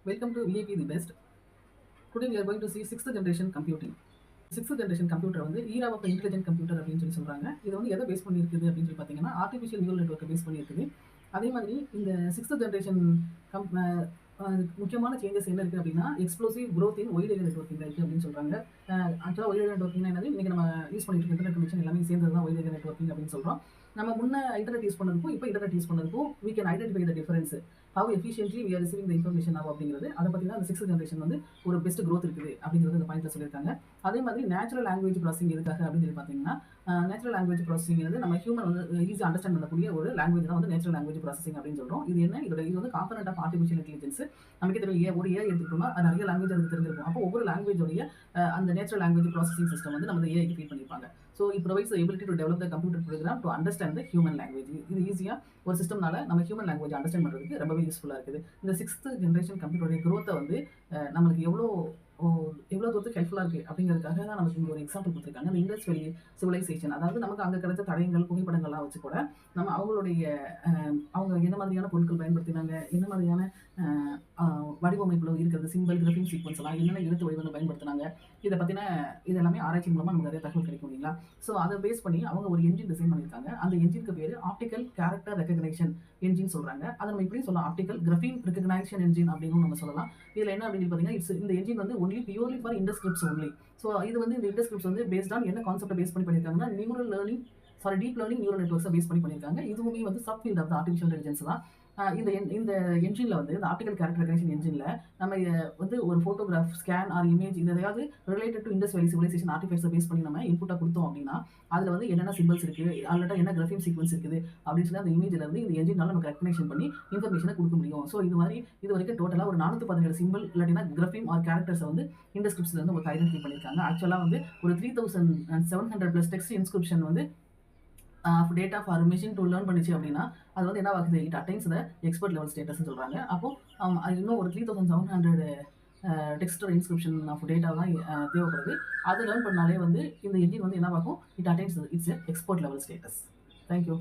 Welcome to VAP the best. Today we are going to see sixth generation computing. Sixth generation computer வந்து ஈரா of intelligent computer அப்படின்னு சொல்லி சொல்கிறாங்க. இது வந்து எதை பேஸ் பண்ணி இருக்குது அப்படின்னு சொல்லி பார்த்தீங்கன்னா ஆர்டிஃபிஷியல் நியூரல் நெட்வொர்க்கை பேஸ் பண்ணி இருக்குது. அதே மாதிரி இந்த சிக்ஸ்த் ஜென்ரேஷன் கம் முக்கியமான சேஞ்சஸ் என்ன இருக்குது அப்படின்னா எக்ஸ்ப்ளோசிவ் growth இன் ஒய்ட் ஏரியா நெட்வொர்க்கிங் இருக்குது அப்படின்னு சொல்கிறாங்க. ஆக்சுவலாக ஒய்ட் ஏரியா நெட்வொர்க்கிங் என்னது இன்றைக்கி நம்ம யூஸ் பண்ணிட்டு இருக்க இன்டர்நெட் கனெக்ஷன் எல்லாமே சேர்ந்தது தான் ஒய்ட் ஏரியா நெட்வொர்க்கிங் அப்படின்னு சொல்கிறோம். நம்ம முன்ன இன்டர்நெட் யூஸ் பண்ணதுக்கும் இப்போ இன்டர்நெட் யூஸ் பண்ணதுக்கும் we can identify the difference. how efficiently we are receiving the information now அப்படிங்கிறது அதை பற்றி தான் அந்த சிக்ஸ்த் ஜென்ரேஷன் வந்து ஒரு பெஸ்ட் growth இருக்குது அப்படிங்கிறது இந்த பாயிண்ட்ல சொல்லியிருக்காங்க. அதே மாதிரி நேச்சுரல் லாங்குவேஜ் ப்ராசஸிங் எதுக்காக அப்படின்னு சொல்லி பார்த்தீங்கன்னா நேச்சுரல் லாங்குவேஜ் ப்ராசஸிங் வந்து நம்ம ஹியூமன் வந்து ஈஸியாக அண்டர்ஸ்டாண்ட் பண்ணக்கூடிய ஒரு லாங்குவேஜ் தான் வந்து நேச்சுரல் லாங்குவேஜ் ப்ராசஸிங் அப்படின்னு சொல்கிறோம். இது என்ன இது வந்து காம்பனண்ட் ஆஃப் ஆர்டிஃபிஷியல் இன்டெலிஜென்ஸ். நமக்கு தெரியும் ஒரு ஏஐ எடுத்துக்கிட்டோம்னா அது நிறைய லாங்குவேஜ் அதுக்கு தெரிஞ்சிருக்கும். அப்போ ஒவ்வொரு லாங்குவேஜோடைய அந்த நேச்சுரல் லாங்குவேஜ் ப்ராசஸிங் சிஸ்டம் வந்து நம்ம ஏஐக்கு ஃபீட் பண்ணியிருப்பாங்க. So it provides ability to develop the computer program to understand the human language. இது ஈஸியாக ஒரு சிஸ்டம்னால நம்ம ஹியூமன் லாங்குவேஜ் அண்டர்ஸ்டாண்ட் பண்ணுறதுக்கு ரொம்பவே யூஸ்ஃபுல்லாக இருக்குது. இந்த சிக்ஸ்த் ஜென்ரேஷன் கம்ப்யூட்டருடைய growth வந்து நம்மளுக்கு எவ்வளோ தூரத்துக்கு ஹெல்ப்ஃபுல்லாக இருக்குது அப்படிங்கிறதுக்காக தான் நமக்கு இங்கே ஒரு எக்ஸாம்பிள் கொடுத்துருக்காங்க. அந்த இண்டஸ் வேலி சிவிலைசேஷன், அதாவது நமக்கு அங்கே கிடைச்ச தடயங்கள் புகைப்படங்கள்லாம் வச்சு கூட நம்ம அவங்க என்ன மாதிரியான பொருட்கள் பயன்படுத்தினாங்க, என்ன மாதிரியான வடிவமைப்பில் இருக்கிறது சிம்பிள் கிராஃபிக் சீக்வன்ஸ் எல்லாம் என்னென்ன எழுத்து வடிவங்கள் பயன்படுத்தினாங்க, இதை பற்றின இது எல்லாமே ஆராய்ச்சி மூலமாக நமக்கு நிறைய தகவல் கிடைக்கும் இல்லைங்களா. ஸோ அதை பேஸ் பண்ணி அவங்க ஒரு என்ஜின் டிசைன் பண்ணியிருக்காங்க. அந்த என்ஜினுக்கு பேர் ஆப்டிக்கல் கேரக்டர் ரெகக்னேஷன் என்ஜின் சொல்கிறாங்க. அதை நம்ம இப்படி சொல்லலாம், ஆப்டிக்கல் கிராஃபிக் ரெகக்னேஷன் என்ஜின் அப்படின்னு நம்ம சொல்லலாம். இதில் என்ன அப்படின்னு பார்த்தீங்கன்னா இந்த என்ஜின் வந்து only purely for Indus scripts only. So இது வந்து இந்த இண்டஸ்கிரிப்ட்ஸ் வந்து பேஸ்ட் ஆன் என்ன கான்செப்டை பேஸ் பண்ணி பண்ணியிருக்காங்கன்னா டீப் லேர்னிங் நியூரல் நெட்வொர்க்ஸை பேஸ் பண்ணி பண்ணியிருக்காங்க. இதுவுமே வந்து sub field of artificial intelligence தான். இந்த என்ஜினில் வந்து இந்த ஆப்டிக்கல் கேரக்டர் ரெகக்னிஷன் என்ஜினில் நம்ம வந்து ஒரு ஃபோட்டோகிராஃப் ஸ்கேன் ஆர் இமேஜ் இது எதையாவது ரிலேட்டட் டு இண்டஸ் வேலி சிவிலைசேஷன் ஆர்டிஃபேக்ட்ஸை பேஸ் பண்ணி நம்ம இன்புட்டாக கொடுத்தோம் அப்படின்னா அதில் வந்து என்னென்ன சிம்பிள்ஸ் இருக்குது, அல்லட்டா என்ன கிராஃபிக் சீக்வன்ஸ் இருக்குது அப்படின்னு சொல்லி அந்த இமேஜில் இருந்து இந்த என்ஜினால நமக்கு ரெகக்னேஷன் பண்ணி இன்ஃபர்மேஷனை கொடுக்க முடியும். ஸோ இது வரைக்கும் டோட்டலாக ஒரு 417 சிம்பிள் இல்லாட்டினா கிராஃபிக் ஆர் கேரக்டர்ஸை வந்து இண்டஸ்கிரிப்ட்ஸில் வந்து உங்களுக்கு ஐடென்டிஃபை பண்ணியிருக்காங்க. ஆக்சுவலாக வந்து ஒரு 3700+ டெக்ஸ்ட் இன்ஸ்கிரிப்ஷன் வந்து data for machine to learn பண்ணிச்சு அப்படின்னா அது வந்து என்ன ஆகுது, it attains the expert level ஸ்டேட்டஸ்ன்னு சொல்கிறாங்க. அப்போ இன்னும் ஒரு 3700 டெக்ஸ்ட் இன்ஸ்கிரிப்ஷன் ஆஃப் டேட்டா தான் தேவைப்படுது. அது லேர்ன் பண்ணாலே வந்து இந்த என்ஜின் வந்து என்ன ஆகும், it attains it's expert level status. Thank you.